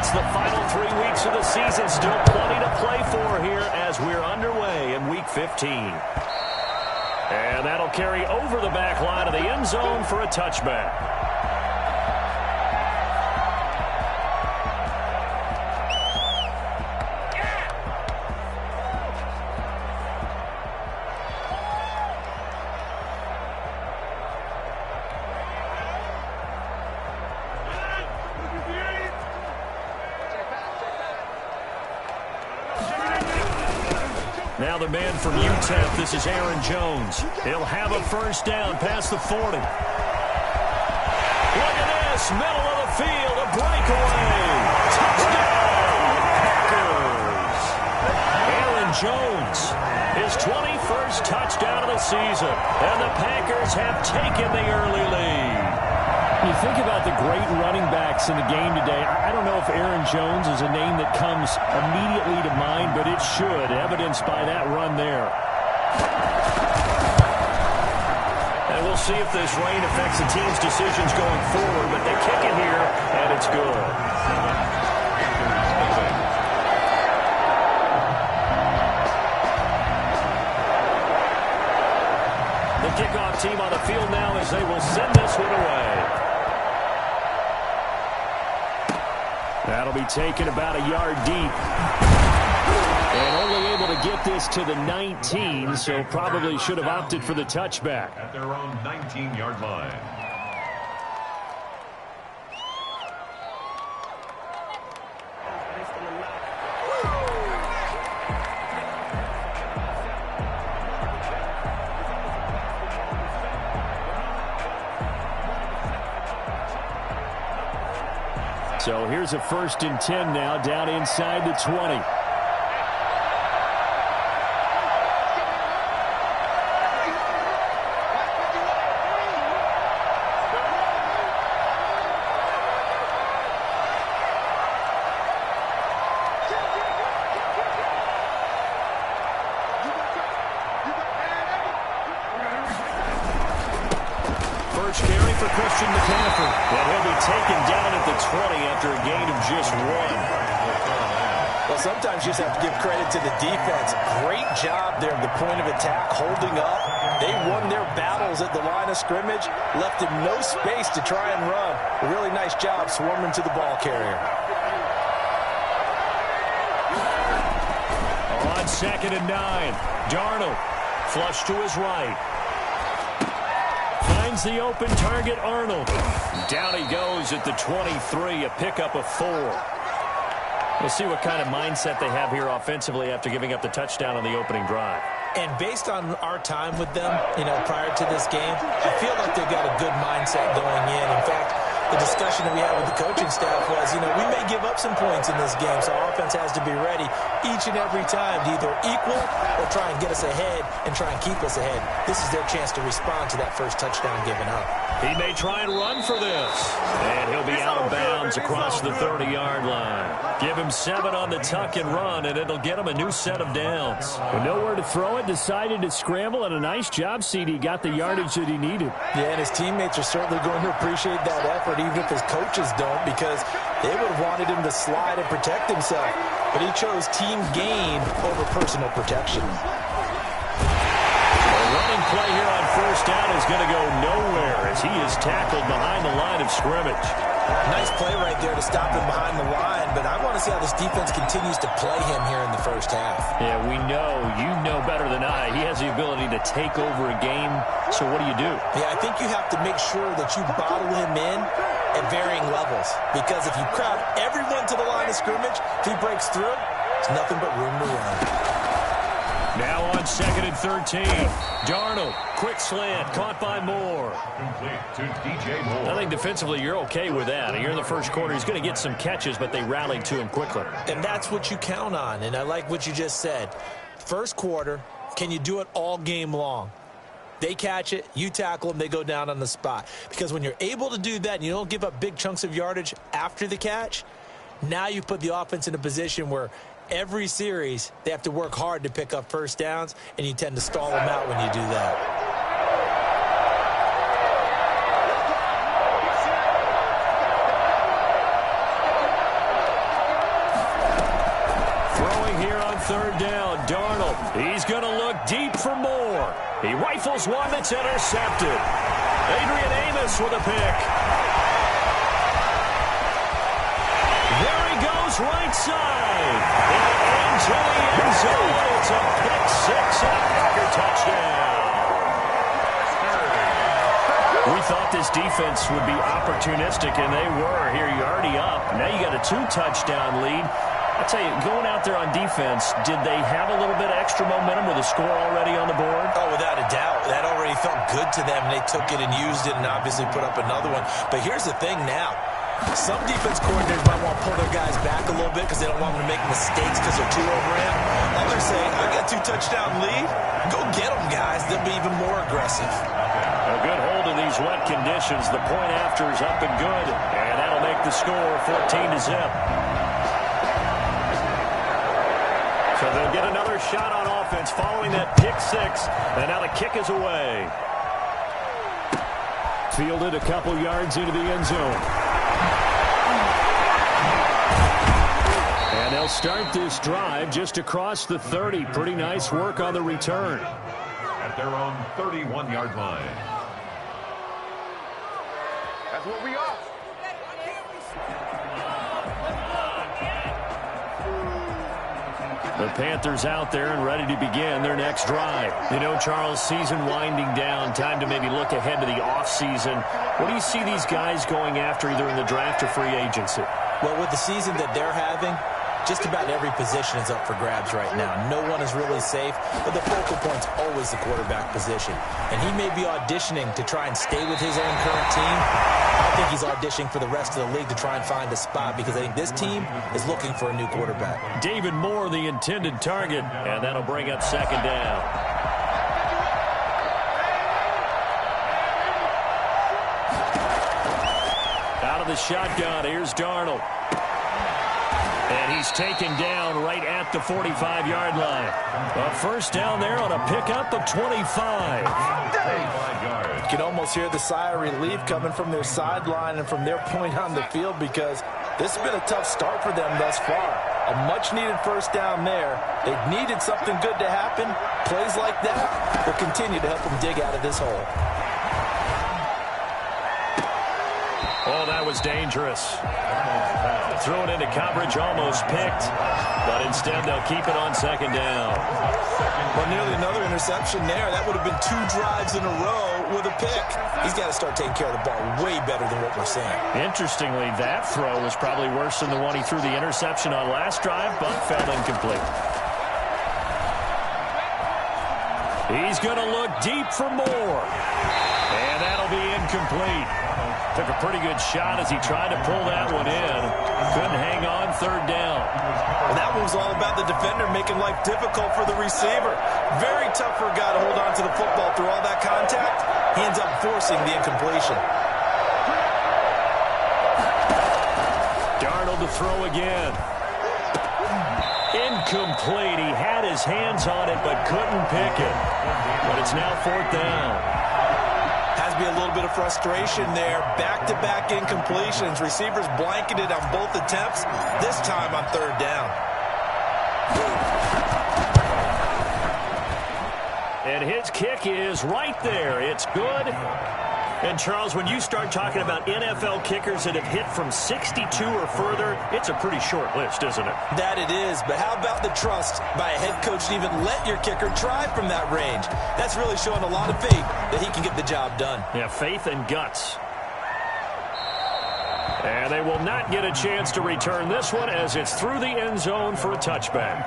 It's the final 3 weeks of the season. Still plenty to play for here as we're underway in Week 15. And that'll carry over the back line of the end zone for a touchback. Now the man from UTEP, this is Aaron Jones. He'll have a first down past the 40. Look at this, middle of the field, a breakaway. Touchdown, Packers. Aaron Jones, his 21st touchdown of the season. And the Packers have taken the early lead. You think about the great running backs in the game today. I don't know if Aaron Jones is a name that comes immediately to mind, but it should, evidenced by that run there. And we'll see if this rain affects the team's decisions going forward, but they kick it here, and it's good. The kickoff team on the field now as they will send this one away. That'll be taken about a yard deep. And only able to get this to the 19, so probably should have opted for the touchback. At their own 19-yard line. So here's a 1st and 10 now, down inside the 20. First carry for Christian McCaffrey. And he'll be taken down at the 20 after a gain of just 1. Well, sometimes you just have to give credit to the defense. Great job there at the point of attack, holding up. They won their battles at the line of scrimmage, left him no space to try and run. A really nice job swarming to the ball carrier. On 2nd and 9, Darnold flush to his right. Finds the open target, Arnold. Down he goes at the 23, a pickup of 4. We'll see what kind of mindset they have here offensively after giving up the touchdown on the opening drive. And based on our time with them, prior to this game, I feel like they've got a good mindset going in. In fact, the discussion that we had with the coaching staff was, we may give up some points in this game, so our offense has to be ready each and every time to either equal or try and get us ahead and try and keep us ahead. This is their chance to respond to that first touchdown given up. He may try and run for this. And he'll be out of bounds across the 30-yard line. Give him 7 on the tuck and run, and it'll get him a new set of downs. With nowhere to throw it, decided to scramble, and a nice job, CD. Got the yardage that he needed. Yeah, and his teammates are certainly going to appreciate that effort, even if his coaches don't, because they would have wanted him to slide and protect himself. But he chose team gain over personal protection. The running play here on first down is going to go nowhere as he is tackled behind the line of scrimmage. Nice play right there to stop him behind the line, but I want to see how this defense continues to play him here in the first half. Yeah, we know. You know better than I. He has the ability to take over a game, so what do you do? Yeah, I think you have to make sure that you bottle him in at varying levels, because if you crowd everyone to the line of scrimmage, if he breaks through, there's nothing but room to run. Now on 2nd and 13. Darnold, quick slant, caught by Moore. Complete to DJ Moore. I think defensively you're okay with that. Here in the first quarter, he's going to get some catches, but they rallied to him quickly. And that's what you count on, and I like what you just said. First quarter, can you do it all game long? They catch it, you tackle them, they go down on the spot. Because when you're able to do that and you don't give up big chunks of yardage after the catch, now you put the offense in a position where every series they have to work hard to pick up first downs, and you tend to stall them out when you do that. He's going to look deep for more. He rifles one that's intercepted. Adrian Amos with a pick. There he goes, right side. And into the end zone. It's a pick six and a Packer touchdown. We thought this defense would be opportunistic, and they were. Here, you're already up. Now you got a 2-touchdown lead. I tell you, going out there on defense, did they have a little bit of extra momentum with a score already on the board? Oh, without a doubt. That already felt good to them. They took it and used it and obviously put up another one. But here's the thing now. Some defense coordinators might want to pull their guys back a little bit because they don't want them to make mistakes because they're too overran. Others say, I got a 2-touchdown lead. Go get them, guys. They'll be even more aggressive. A good hold in these wet conditions. The point after is up and good. And that'll make the score 14-0. So they'll get another shot on offense following that pick six. And now the kick is away. Fielded a couple yards into the end zone. And they'll start this drive just across the 30. Pretty nice work on the return. At their own 31-yard line. That's what we are. The Panthers out there and ready to begin their next drive. You know, Charles, season winding down, time to maybe look ahead to the offseason. What do you see these guys going after either in the draft or free agency? Well, with the season that they're having, just about every position is up for grabs right now. No one is really safe, but the focal point's always the quarterback position. And he may be auditioning to try and stay with his own current team. I think he's auditioning for the rest of the league to try and find a spot because I think this team is looking for a new quarterback. David Moore, the intended target, and that'll bring up second down. Out of the shotgun, here's Darnold. And he's taken down right at the 45-yard line. A first down there on a pickup of 25. You can almost hear the sigh of relief coming from their sideline and from their point on the field because this has been a tough start for them thus far. A much-needed first down there. They've needed something good to happen. Plays like that will continue to help them dig out of this hole. Oh, that was dangerous. Threw it into coverage, almost picked. But instead, they'll keep it on second down. Well, nearly another interception there. That would have been 2 drives in a row with a pick. He's got to start taking care of the ball way better than what we're seeing. Interestingly, that throw was probably worse than the one he threw the interception on last drive, but fell incomplete. He's going to look deep for more. And that'll be incomplete. Took a pretty good shot as he tried to pull that one in. Couldn't hang on, third down. Well, that one was all about the defender making life difficult for the receiver. Very tough for a guy to hold on to the football through all that contact. He ends up forcing the incompletion. Darnold to throw again. Incomplete. He had his hands on it but couldn't pick it. But it's now fourth down. Has to be a little bit of frustration there. Back-to-back incompletions. Receivers blanketed on both attempts, this time on third down. And his kick is right there. It's good. And, Charles, when you start talking about NFL kickers that have hit from 62 or further, it's a pretty short list, isn't it? That it is. But how about the trust by a head coach to even let your kicker try from that range? That's really showing a lot of faith that he can get the job done. Yeah, faith and guts. And they will not get a chance to return this one as it's through the end zone for a touchback.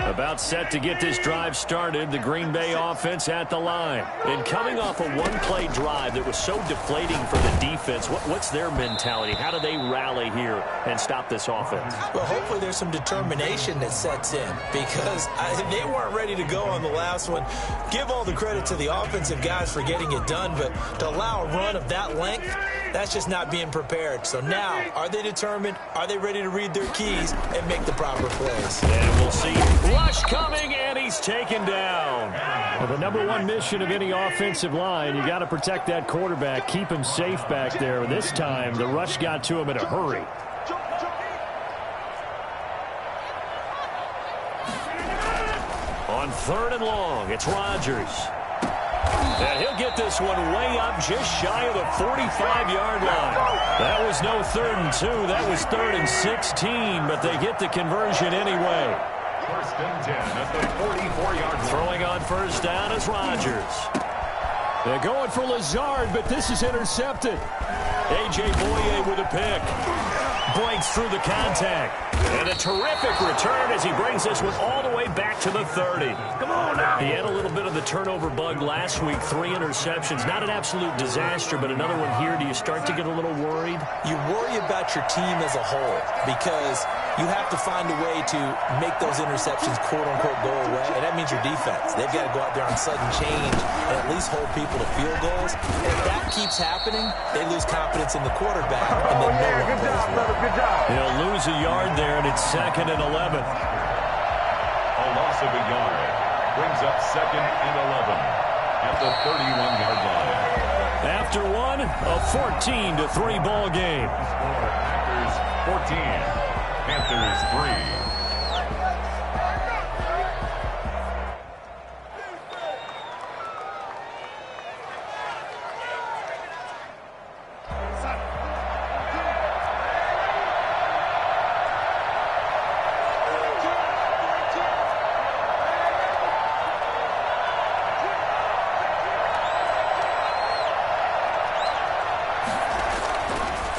About set to get this drive started, the Green Bay offense at the line. And coming off a one-play drive that was so deflating for the defense, what's their mentality? How do they rally here and stop this offense? Well, hopefully there's some determination that sets in because they weren't ready to go on the last one. Give all the credit to the offensive guys for getting it done, but to allow a run of that length, That's just not being prepared. So now, are they determined? Are they ready to read their keys and make the proper plays? And we'll see. Rush coming, and he's taken down. Well, the number one mission of any offensive line, you got to protect that quarterback, keep him safe back there. This time, the rush got to him in a hurry. On 3rd and long, it's Rodgers. And he'll get this one way up just shy of the 45-yard line. That was no 3rd and 2. That was 3rd and 16, but they get the conversion anyway. 1st and 10 at the 44-yard line. Throwing on 1st down is Rodgers. They're going for Lazard, but this is intercepted. A.J. Boye with a pick. Breaks through the contact. And a terrific return as he brings this one all the way back to the 30. Come on now. He had a little bit of the turnover bug last week. 3 interceptions. Not an absolute disaster, but another one here. Do you start to get a little worried? You worry about your team as a whole because you have to find a way to make those interceptions, quote-unquote, go away. And that means your defense. They've got to go out there on sudden change and at least hold people to field goals. And if that keeps happening, they lose confidence in the quarterback. And then no one good job, brother. Good job. They'll lose a yard there, and it's 2nd and 11. A loss of a yard brings up 2nd and 11 at the 31-yard line. After one, a 14-3 ball game. Packers 14, Panthers 3.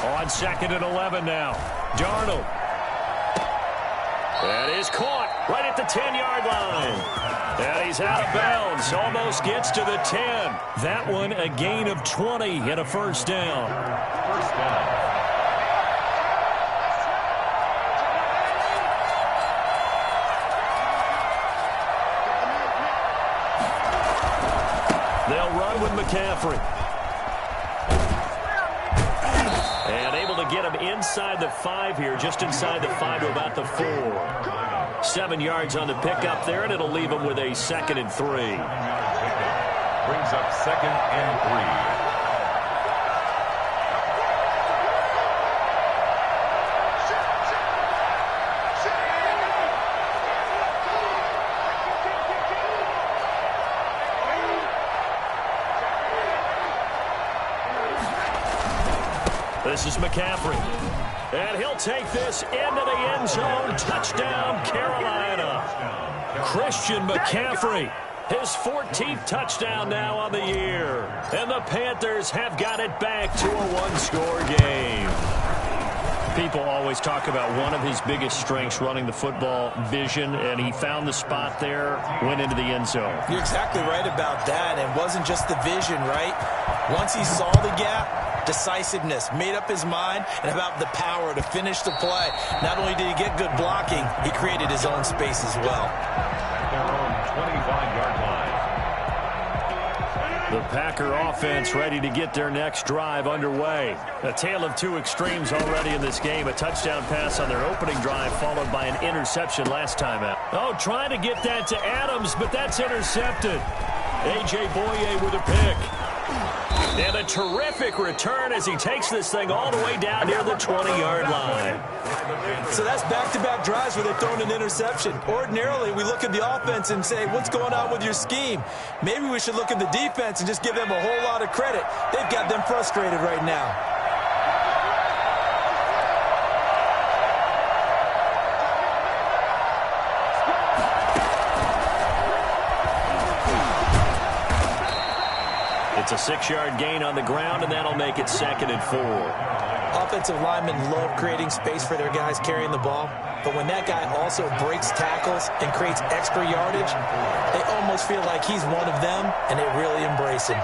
On 2nd and 11 now. Darnold. That is caught right at the 10-yard line. And he's out of bounds. Almost gets to the 10. That one a gain of 20 and a 1st down. 1st down. They'll run with McCaffrey. And able to get him inside the 5 here, just inside the 5 to about the 4. 7 yards on the pickup there, and it'll leave him with a 2nd and 3. Brings up 2nd and 3. This is McCaffrey. And he'll take this into the end zone. Touchdown, Carolina. Christian McCaffrey, his 14th touchdown now on the year. And the Panthers have got it back to a one-score game. People always talk about one of his biggest strengths, running the football, vision, and he found the spot there, went into the end zone. You're exactly right about that. It wasn't just the vision, right? Once he saw the gap, decisiveness, made up his mind, and about the power to finish the play. Not only did he get good blocking, he created his own space as well. At their own 25-yard line. The Packer offense ready to get their next drive underway. A tale of two extremes already in this game. A touchdown pass on their opening drive followed by an interception last time out. Oh, trying to get that to Adams, but that's intercepted. A.J. Boye with a pick. And a terrific return as he takes this thing all the way down near the 20-yard line. So that's back-to-back drives where they're throwing an interception. Ordinarily, we look at the offense and say, what's going on with your scheme? Maybe we should look at the defense and just give them a whole lot of credit. They've got them frustrated right now. It's a 6-yard gain on the ground, and that'll make it 2nd and 4. Offensive linemen love creating space for their guys carrying the ball, but when that guy also breaks tackles and creates extra yardage, they almost feel like he's one of them, and they really embrace him.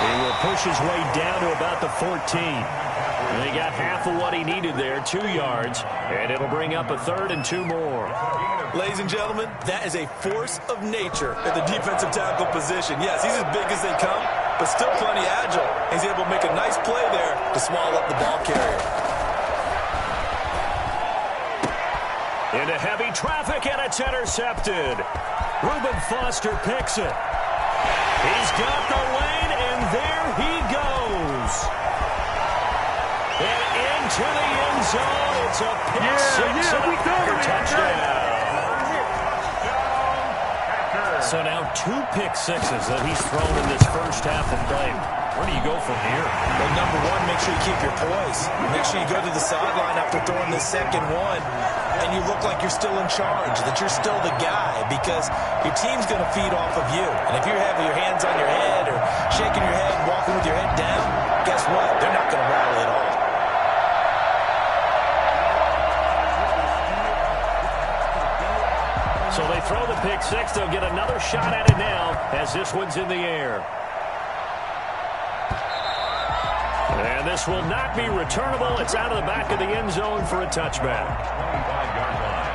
He will push his way down to about the 14. And he got half of what he needed there, 2 yards, and it'll bring up a 3rd and 2 more. Ladies and gentlemen, that is a force of nature at the defensive tackle position. Yes, he's as big as they come, but still plenty agile. He's able to make a nice play there to swallow up the ball carrier. Into heavy traffic, and it's intercepted. Reuben Foster picks it. He's got the lane, and there he goes. And into the end zone. It's a pick six and a Packer touchdown. So now 2 pick sixes that he's thrown in this first half of play. Where do you go from here? Well, number one, make sure you keep your poise. Make sure you go to the sideline after throwing the second one, and you look like you're still in charge, that you're still the guy, because your team's going to feed off of you. And if you're having your hands on your head or shaking your head, walking with your head down, guess what? They're not going to rally at all. So they throw the pick six. They'll get another shot at it now as this one's in the air. And this will not be returnable. It's out of the back of the end zone for a touchback. 25-yard line.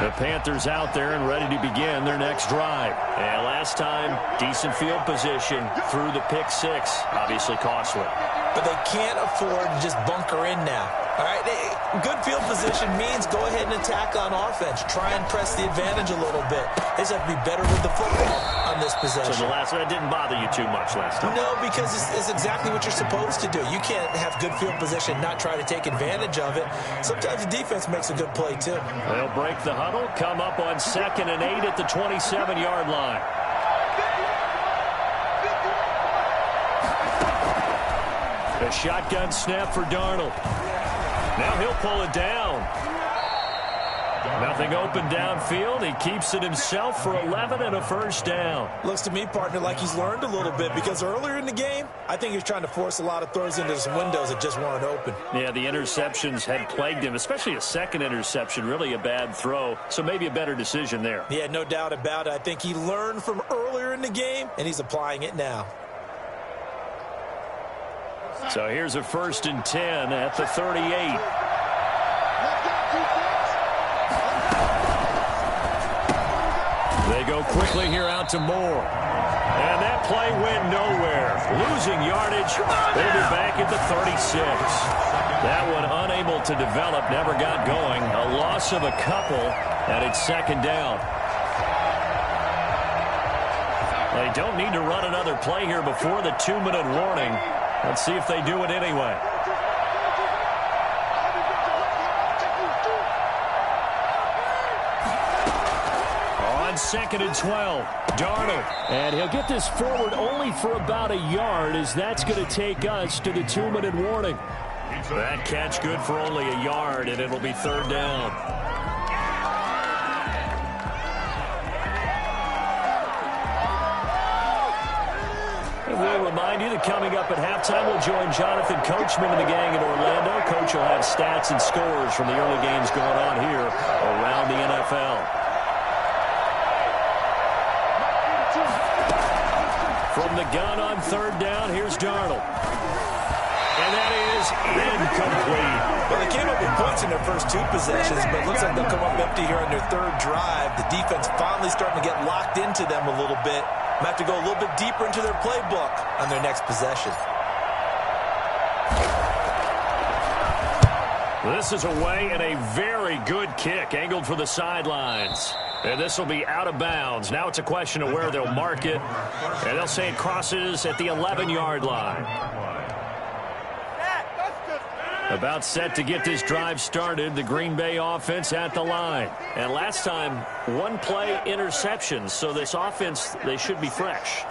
The Panthers out there and ready to begin their next drive. And last time, decent field position through the pick six. Obviously costly. But they can't afford to just bunker in now. All right, good field position means go ahead and attack on offense. Try and press the advantage a little bit. They just have to be better with the football on this possession. So the last one didn't bother you too much last time? No, because it's exactly what you're supposed to do. You can't have good field position, not try to take advantage of it. Sometimes the defense makes a good play, too. They'll break the huddle, come up on 2nd and 8 at the 27-yard line. A shotgun snap for Darnold. Now he'll pull it down. Nothing open downfield. He keeps it himself for 11 and a first down. Looks to me, partner, like he's learned a little bit, because earlier in the game, I think he was trying to force a lot of throws into some windows that just weren't open. Yeah, the interceptions had plagued him, especially a second interception, really a bad throw. So maybe a better decision there. Yeah, no doubt about it. I think he learned from earlier in the game, and he's applying it now. So here's a 1st and 10 at the 38. They go quickly here out to Moore. And that play went nowhere. Losing yardage. They'll be back at the 36. That one unable to develop, never got going. A loss of a couple, and it's 2nd down. They don't need to run another play here before the 2-minute warning. Let's see if they do it anyway. On 2nd and 12, Darnold. And he'll get this forward only for about a yard, as that's going to take us to the 2-minute warning. That catch good for only a yard, and it'll be 3rd down. We'll remind you that coming up at halftime, we'll join Jonathan Coachman and the gang in Orlando. Coach will have stats and scores from the early games going on here around the NFL. From the gun on 3rd down, here's Darnold. And that is incomplete. Well, they came up with points in their first 2 possessions, but it looks like they'll come up empty here on their 3rd drive. The defense finally starting to get locked into them a little bit. Might have to go a little bit deeper into their playbook on their next possession. This is away, and a very good kick angled for the sidelines. And this will be out of bounds. Now it's a question of where they'll mark it. And they'll say it crosses at the 11-yard line. About set to get this drive started, the Green Bay offense at the line. And last time, 1-play interceptions, so this offense, they should be fresh.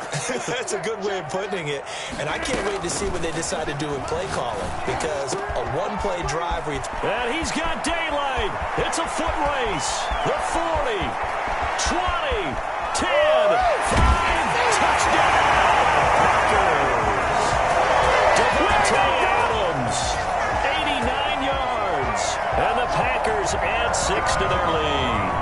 That's a good way of putting it. And I can't wait to see what they decide to do with play calling, because a 1-play drive where and he's got daylight. It's a foot race. The 40, 20, 10, 5, touchdown. Packers. Devontae Adams. And the Packers add 6 to their lead.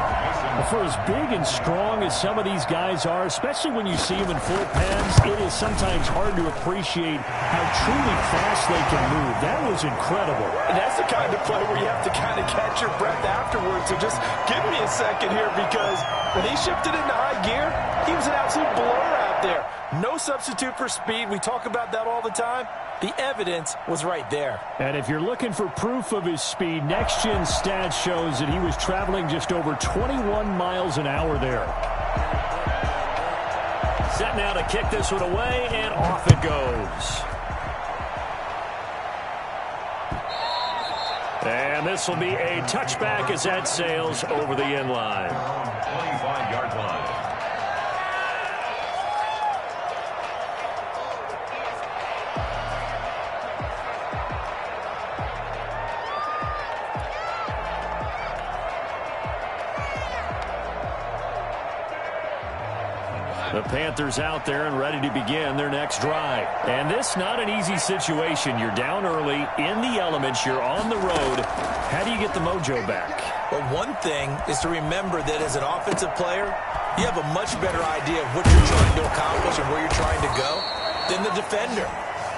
For as big big and strong as some of these guys are, especially when you see them in full pads, it is sometimes hard to appreciate how truly fast they can move. That was incredible. And that's the kind of play where you have to kind of catch your breath afterwards. So just give me a second here, because when he shifted into high gear, he was an absolute blur out there. No substitute for speed. We talk about that all the time. The evidence was right there. And if you're looking for proof of his speed, Next Gen Stats shows that he was traveling just over 21 miles an hour there. Set now to kick this one away, and off it goes. And this will be a touchback as that sails over the end line. 25-yard line. The Panthers out there and ready to begin their next drive. And this not an easy situation. You're down early, in the elements, you're on the road. How do you get the mojo back? Well, one thing is to remember that as an offensive player, you have a much better idea of what you're trying to accomplish and where you're trying to go than the defender.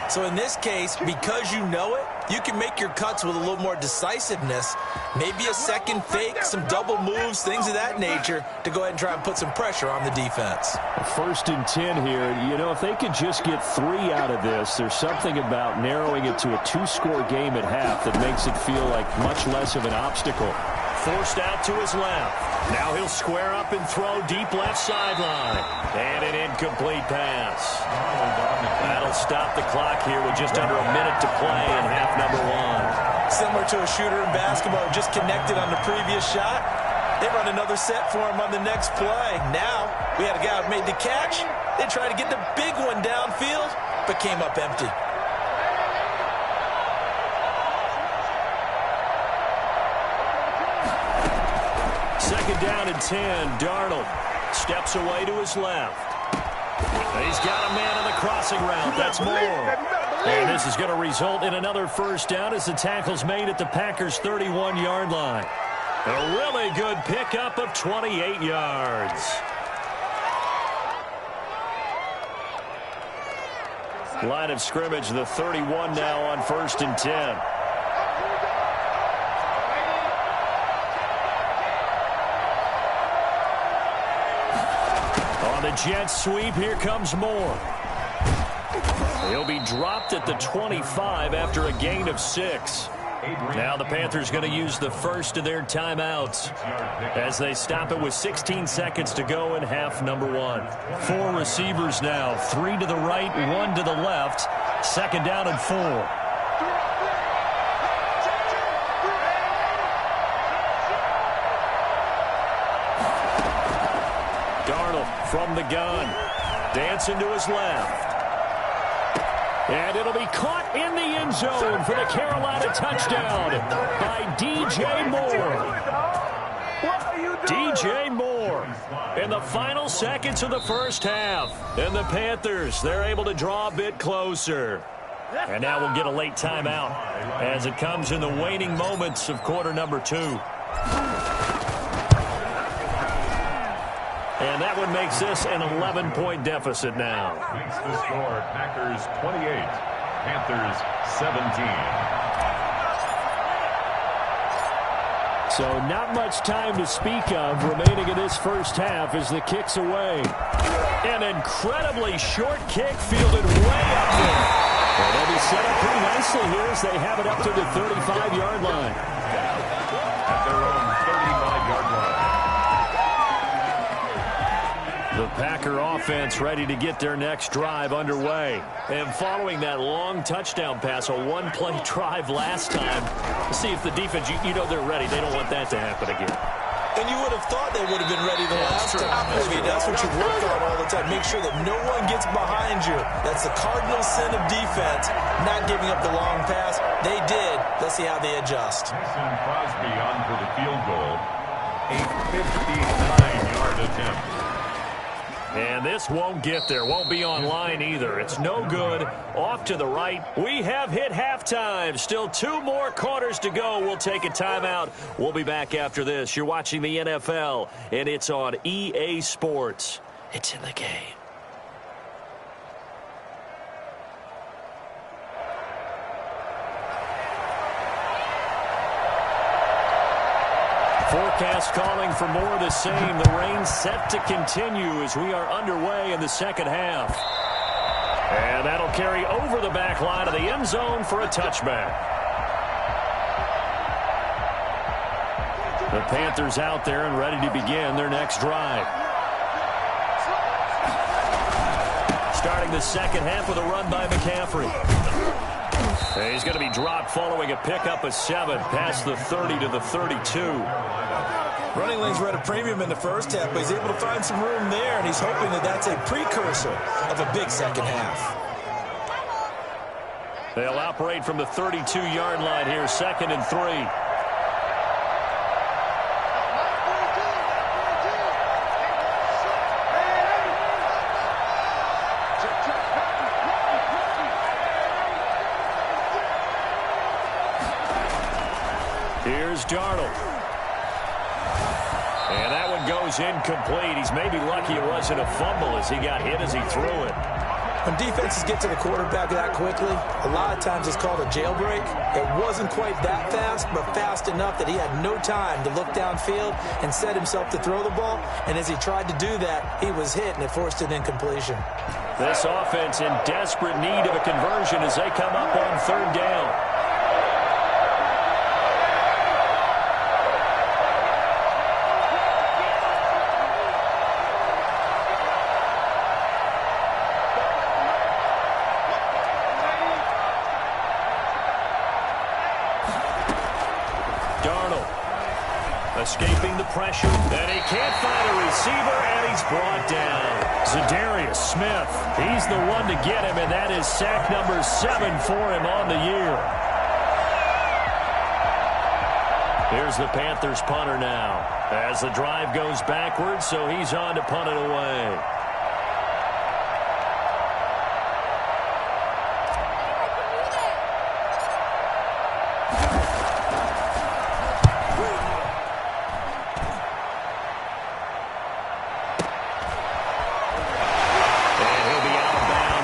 So in this case, because you know it, you can make your cuts with a little more decisiveness, maybe a second fake, some double moves, things of that nature, to go ahead and try and put some pressure on the defense. 1st and 10 here. You know, if they could just get 3 out of this, there's something about narrowing it to a 2-score game at half that makes it feel like much less of an obstacle. Forced out to his left. Now he'll square up and throw deep left sideline. And an incomplete pass. That'll stop the clock here with just under a minute to play in half number 1. Similar to a shooter in basketball, just connected on the previous shot. They run another set for him on the next play. Now, we had a guy who made the catch. They tried to get the big one downfield, but came up empty. Second down and 10. Darnold steps away to his left. He's got a man on the crossing route. That's more. And this is going to result in another first down as the tackle's made at the Packers' 31-yard line. A really good pickup of 28 yards. Line of scrimmage, the 31 now on 1st and 10. On the jet sweep, here comes Moore. He'll be dropped at the 25 after a gain of 6. Now the Panthers going to use the first of their timeouts as they stop it with 16 seconds to go in half number 1. 4 receivers now, 3 to the right, 1 to the left. 2nd down and 4. Darnold from the gun, dancing to his left. And it'll be caught in the end zone for the Carolina touchdown by DJ Moore. DJ Moore in the final seconds of the first half. And the Panthers, they're able to draw a bit closer. And now we'll get a late timeout as it comes in the waning moments of quarter number 2. And that one makes this an 11-point deficit now. Makes the score Packers 28, Panthers 17. So not much time to speak of remaining in this first half as the kick's away. An incredibly short kick fielded way up there. And they'll be set up pretty nicely here as they have it up to the 35-yard line. At their own 35-yard line. The Packer offense ready to get their next drive underway. And following that long touchdown pass, a one-play drive last time, let's see if the defense, you know they're ready. They don't want that to happen again. And you would have thought they would have been ready the last time. I mean, that's what you work on all the time. Make sure that no one gets behind you. That's the cardinal sin of defense, not giving up the long pass. They did. Let's see how they adjust. Mason Crosby on for the field goal. A 59-yard attempt. And this won't get there. Won't be online either. It's no good. Off to the right. We have hit halftime. Still 2 more quarters to go. We'll take a timeout. We'll be back after this. You're watching the NFL, and it's on EA Sports. It's in the game. Forecast calling for more of the same. The rain set to continue as we are underway in the second half. And that'll carry over the back line of the end zone for a touchback. The Panthers out there and ready to begin their next drive. Starting the second half with a run by McCaffrey. He's going to be dropped following a pickup of 7 past the 30 to the 32. Running lanes were at a premium in the first half, but he's able to find some room there, and he's hoping that that's a precursor of a big second half. They'll operate from the 32-yard line here, 2nd and 3. Here's Darnold. And that one goes incomplete. He's maybe lucky it wasn't a fumble as he got hit as he threw it. When defenses get to the quarterback that quickly, a lot of times it's called a jailbreak. It wasn't quite that fast, but fast enough that he had no time to look downfield and set himself to throw the ball. And as he tried to do that, he was hit, and it forced an incompletion. This offense in desperate need of a conversion as they come up on 3rd down. Escaping the pressure, and he can't find a receiver, and he's brought down. Zadarius Smith, he's the one to get him, and that is sack number 7 for him on the year. Here's the Panthers punter now, as the drive goes backwards, so he's on to punt it away.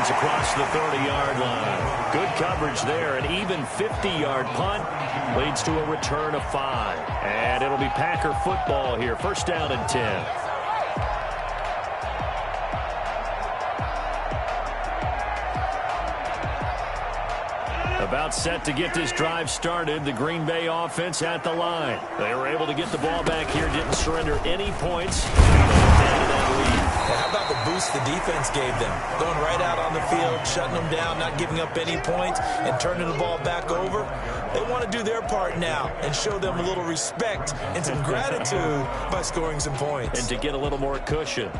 Across the 30-yard line. Good coverage there. An even 50-yard punt leads to a return of 5. And it'll be Packer football here. 1st down and 10. About set to get this drive started. The Green Bay offense at the line. They were able to get the ball back here. Didn't surrender any points. How about the boost the defense gave them? Going right out on the field, shutting them down, not giving up any points, and turning the ball back over. They want to do their part now and show them a little respect and some gratitude by scoring some points. And to get a little more cushion.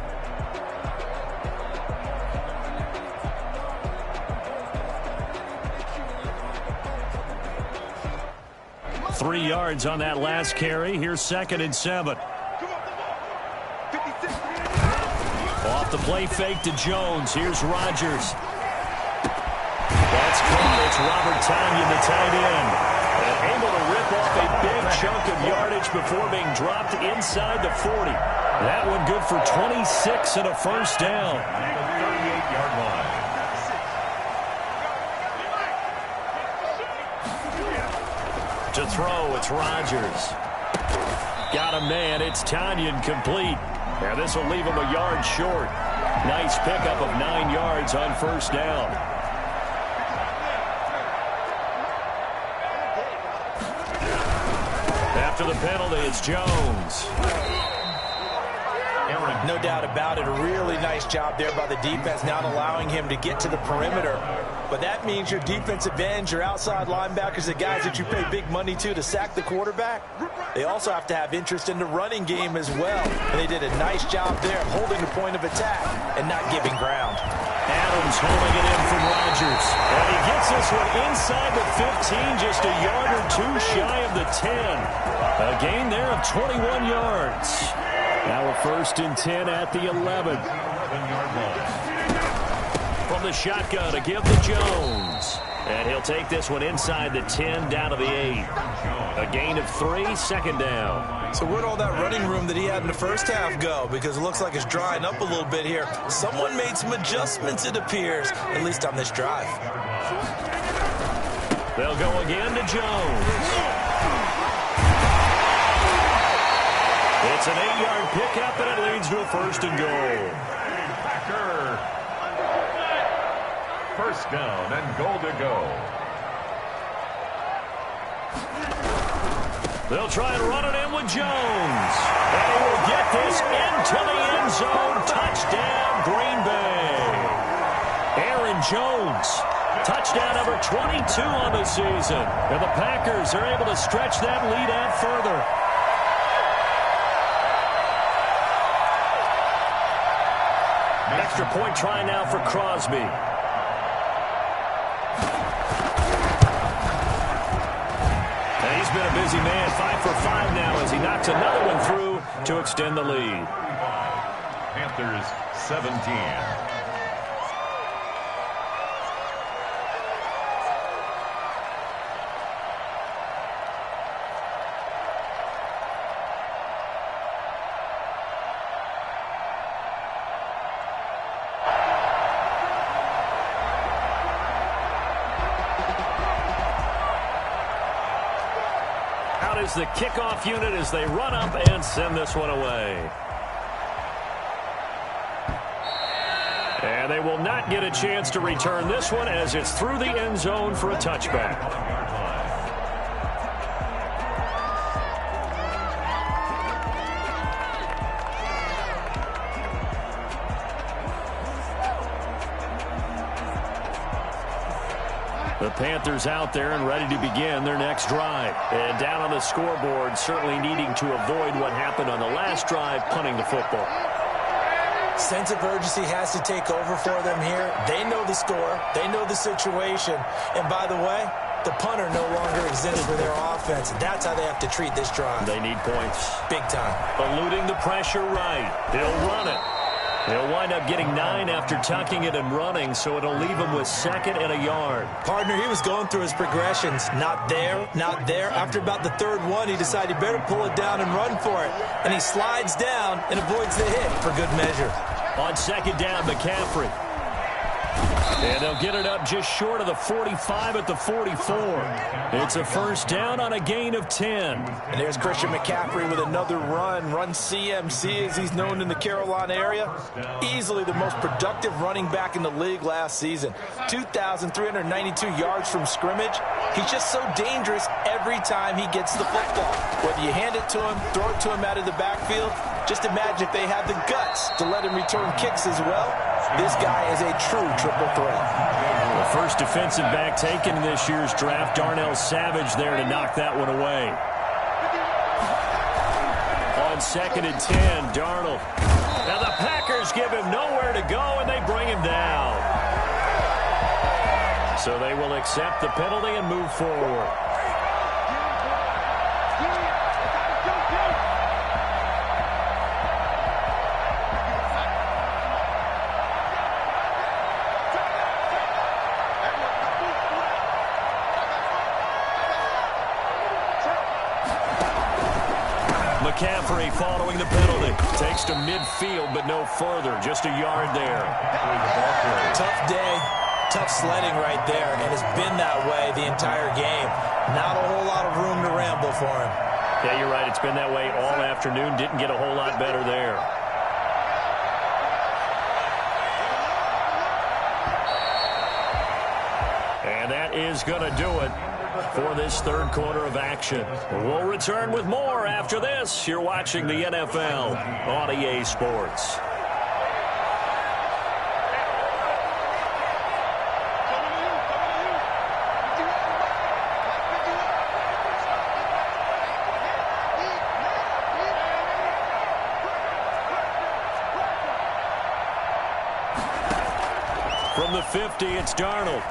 Three yards on that last carry. Here's 2nd and 7. Off the play fake to Jones. Here's Rodgers. That's caught. It's Robert Tonyan, the tight end. And able to rip off a big chunk of yardage before being dropped inside the 40. That one good for 26 and a 1st down. At the 38-yard line. To throw, it's Rodgers. Got him, man. It's Tonyan complete. And this will leave him a yard short. Nice pickup of 9 yards on 1st down. After the penalty, it's Jones. No doubt about it. A really nice job there by the defense, not allowing him to get to the perimeter. But that means your defensive ends, your outside linebackers, the guys that you pay big money to sack the quarterback, they also have to have interest in the running game as well. And they did a nice job there holding the point of attack and not giving ground. Adams holding it in from Rodgers. And he gets this one inside the 15, just a yard or 2 shy of the 10. A gain there of 21 yards. Now a 1st and 10 at the 11. 7-yard line. From the shotgun to give to Jones. And he'll take this one inside the 10, down to the 8. A gain of 3, second down. So where'd all that running room that he had in the first half go? Because it looks like it's drying up a little bit here. Someone made some adjustments, it appears, at least on this drive. They'll go again to Jones. It's an 8-yard pickup, and it leads to a first and goal. Packer. First down and goal to go. They'll try and run it in with Jones. And he will get this into the end zone. Touchdown, Green Bay. Aaron Jones. Touchdown number 22 on the season. And the Packers are able to stretch that lead out further. Extra point try now for Crosby. He's been a busy man, 5 for 5 now as he knocks another one through to extend the lead. Panthers 17. Is the kickoff unit as they run up and send this one away. And they will not get a chance to return this one as it's through the end zone for a touchback. The Panthers out there and ready to begin their next drive. And down on the scoreboard, certainly needing to avoid what happened on the last drive, punting the football. Sense of urgency has to take over for them here. They know the score. They know the situation. And by the way, the punter no longer exists for their offense. That's how they have to treat this drive. They need points. Big time. Eluding the pressure right. He'll run it. He'll wind up getting 9 after tucking it and running, so it'll leave him with 2nd and a yard. Partner, he was going through his progressions. Not there, not there. After about the 3rd one, he decided he better pull it down and run for it. And he slides down and avoids the hit for good measure. On 2nd down, McCaffrey. And they'll get it up just short of the 45 at the 44. It's a first down on a gain of 10. And there's Christian McCaffrey with another run CMC as he's known in the Carolina area. Easily the most productive running back in the league last season. 2,392 yards from scrimmage. He's just so dangerous every time he gets the football. Whether you hand it to him, throw it to him out of the backfield, just imagine if they had the guts to let him return kicks as well. This guy is a true triple threat. The first defensive back taken in this year's draft, Darnell Savage there to knock that one away. On 2nd and 10, Darnold. Now the Packers give him nowhere to go, and they bring him down. So they will accept the penalty and move forward. McCaffrey following the penalty. Takes to midfield, but no further. Just a yard there. Tough day. Tough sledding right there, and it's been that way the entire game. Not a whole lot of room to ramble for him. Yeah, you're right. It's been that way all afternoon. Didn't get a whole lot better there. And that is going to do it for this 3rd quarter of action. We'll return with more after this. You're watching the NFL on EA Sports. From the 50, it's Darnold.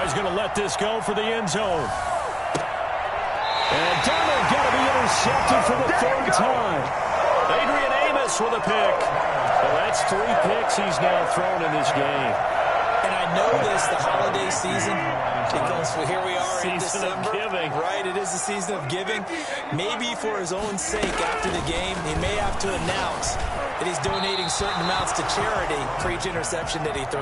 He's going to let this go for the end zone. And Darnold got to be intercepted for the 3rd time. Adrian Amos Davis with a pick. Well, that's 3 picks he's now thrown in this game. And I know this, the holiday season, because here we are in Season of December. giving. Right, it is the season of giving. Maybe for his own sake after the game, he may have to announce that he's donating certain amounts to charity for each interception that he threw.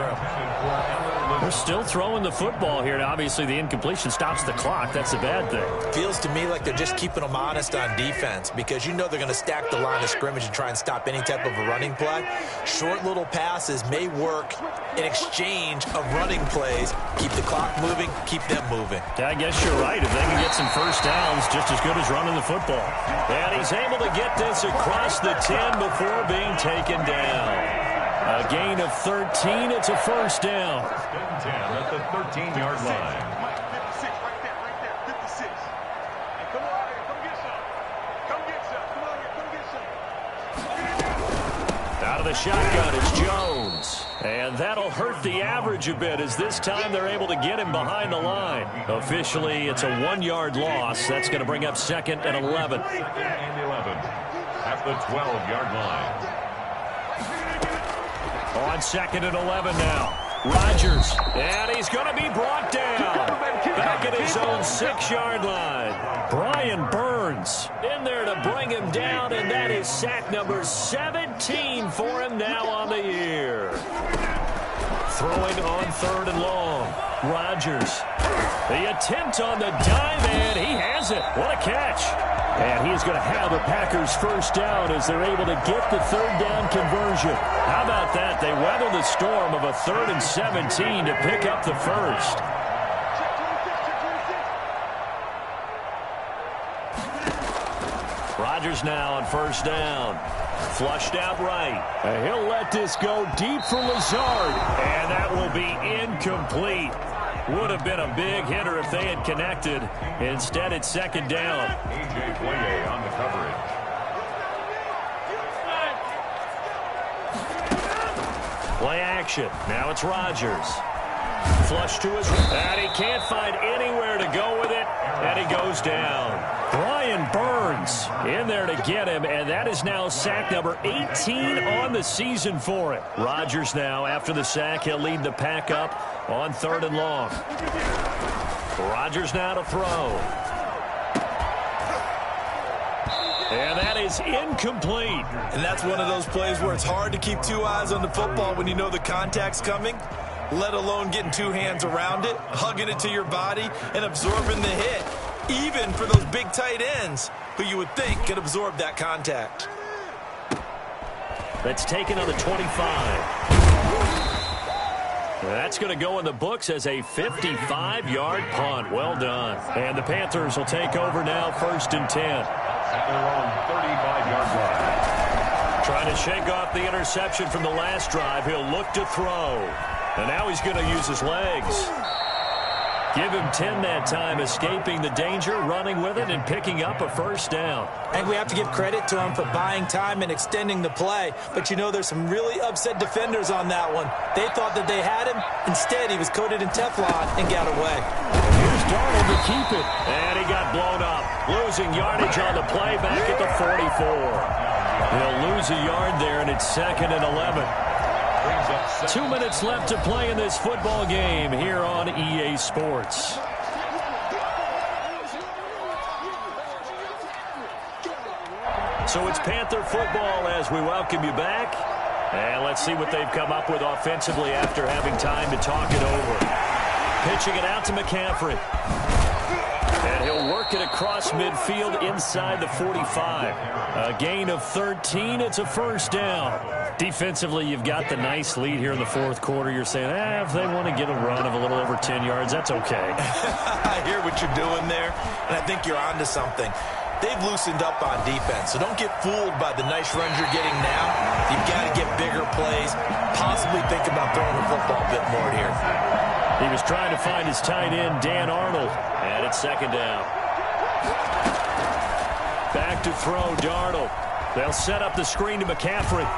They're still throwing the football here. Obviously, the incompletion stops the clock. That's a bad thing. Feels to me like they're just keeping them honest on defense because you know they're going to stack the line of scrimmage and try and stop any type of a running play. Short little passes may work in exchange of running plays. Keep the clock moving, keep them moving. Yeah, I guess you're right. If they can get some first downs, just as good as running the football. And he's able to get this across the 10 before being taken down. A gain of 13. It's a first down. 10 at the 13-yard line. Out of the shotgun, it's Jones. And that'll hurt the average a bit as this time they're able to get him behind the line. Officially, it's a 1-yard loss. That's going to bring up 2nd and 11. 2nd and 11 at the 12-yard line. On 2nd and 11 now. Rodgers. And he's going to be brought down. Back at his own 6-yard line. Brian Burns in there to bring him down, and that is sack number 17 for him now on the year. Throwing on 3rd and long. Rodgers. The attempt on the dive, and he has it. What a catch. And he's going to have the Packers first down as they're able to get the 3rd down conversion. How about that? They weather the storm of a 3rd and 17 to pick up the first. Rodgers now on first down. Flushed out right. And he'll let this go deep for Lazard. And that will be incomplete. Would have been a big hitter if they had connected. Instead, it's 2nd down. A.J. Boye on the coverage. Play action. Now it's Rodgers. Flush to his right. And he can't find anywhere to go with it. And he goes down. Brian Burns in there to get him. And that is now sack number 18 on the season for him. Rodgers now, after the sack, he'll lead the pack up on 3rd and long. Rodgers now to throw. And that is incomplete. And that's one of those plays where it's hard to keep 2 eyes on the football when you know the contact's coming, let alone getting 2 hands around it, hugging it to your body, and absorbing the hit, even for those big tight ends who you would think could absorb that contact. That's taken on the 25. That's going to go in the books as a 55-yard punt. Well done. And the Panthers will take over now, 1st and 10. At their own 35-yard line. Trying to shake off the interception from the last drive. He'll look to throw. And now he's going to use his legs. Give him 10 that time, escaping the danger, running with it, and picking up a first down. I think we have to give credit to him for buying time and extending the play. But, you know, there's some really upset defenders on that one. They thought that they had him. Instead, he was coated in Teflon and got away. Here's Darnold to keep it. And he got blown up. Losing yardage on the play back at the 44. He'll lose a yard there, and it's 2nd and 11. 2 minutes left to play in this football game here on EA Sports. So it's Panther football as we welcome you back. And let's see what they've come up with offensively after having time to talk it over. Pitching it out to McCaffrey. And he'll work it across midfield inside the 45. A gain of 13. It's a first down. Defensively, you've got the nice lead here in the 4th quarter. You're saying, if they want to get a run of a little over 10 yards, that's okay. I hear what you're doing there, and I think you're onto something. They've loosened up on defense, so don't get fooled by the nice runs you're getting now. You've got to get bigger plays, possibly think about throwing the football a bit more here. He was trying to find his tight end, Dan Arnold, and it's 2nd down. Back to throw, Darnold. They'll set up the screen to McCaffrey.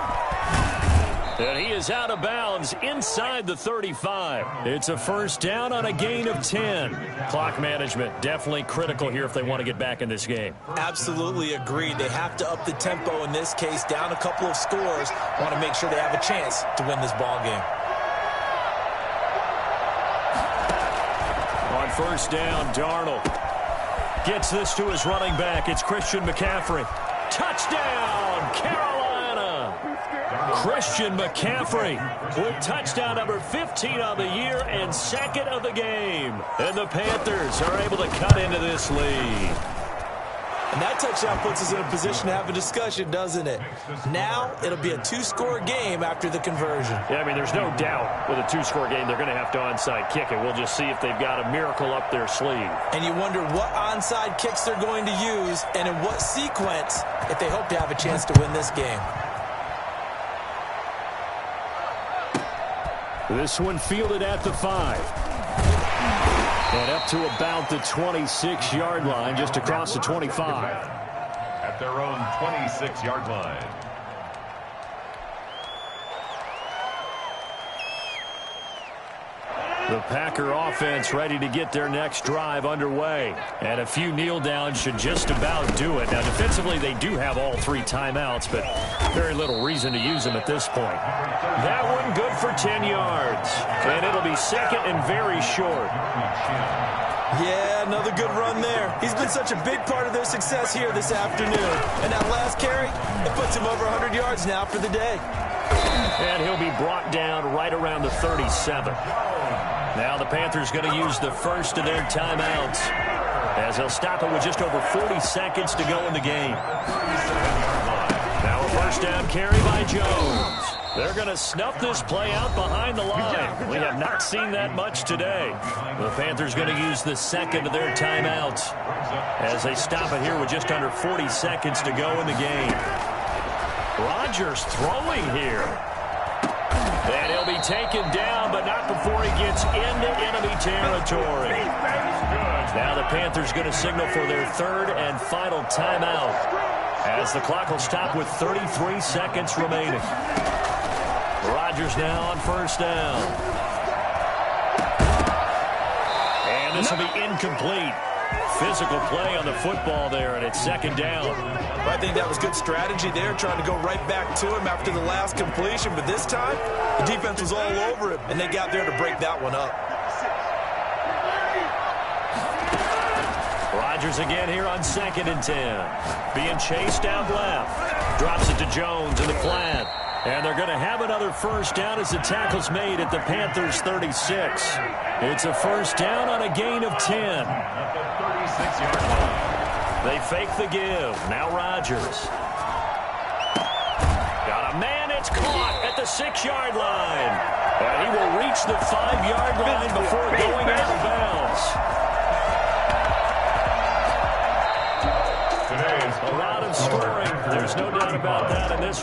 And he is out of bounds inside the 35. It's a first down on a gain of 10. Clock management definitely critical here if they want to get back in this game. Absolutely agreed. They have to up the tempo in this case, down a couple of scores. Want to make sure they have a chance to win this ball game. On first down, Darnold gets this to his running back. It's Christian McCaffrey. Touchdown, Carolina! Christian McCaffrey with touchdown number 15 on the year and second of the game. And the Panthers are able to cut into this lead. And that touchdown puts us in a position to have a discussion, doesn't it? Now it'll be a two-score game after the conversion. Yeah, I mean, there's no doubt with a two-score game they're going to have to onside kick it. We'll just see if they've got a miracle up their sleeve. And you wonder what onside kicks they're going to use and in what sequence if they hope to have a chance to win this game. This one fielded at the 5. And up to about the 26-yard line, just across the 25. At their own 26-yard line. The Packer offense ready to get their next drive underway. And a few kneel downs should just about do it. Now, defensively, they do have all 3 timeouts, but very little reason to use them at this point. That one good for 10 yards. And it'll be second and very short. Yeah, another good run there. He's been such a big part of their success here this afternoon. And that last carry, it puts him over 100 yards now for the day. And he'll be brought down right around the 37. Now the Panthers going to use the first of their timeouts as they'll stop it with just over 40 seconds to go in the game. Now a first down carry by Jones. They're going to snuff this play out behind the line. We have not seen that much today. The Panthers going to use the second of their timeouts as they stop it here with just under 40 seconds to go in the game. Rodgers throwing here. And he'll be taken down, but not before he gets into enemy territory. Now the Panthers going to signal for their third and final timeout as the clock will stop with 33 seconds remaining. Rodgers now on first down. And this will be incomplete. Physical play on the football there, and it's second down. Well, I think that was good strategy there, trying to go right back to him after the last completion. But this time, the defense was all over him, and they got there to break that one up. Rodgers again here on second and 10. Being chased out left. Drops it to Jones in the flat. And they're going to have another first down as the tackle's made at the Panthers' 36. It's a first down on a gain of 10. They fake the give. Now Rodgers. Got a man. It's caught at the 6-yard line. And he will reach the 5-yard line before going out of bounds. A lot of scoring. There's no doubt about that in this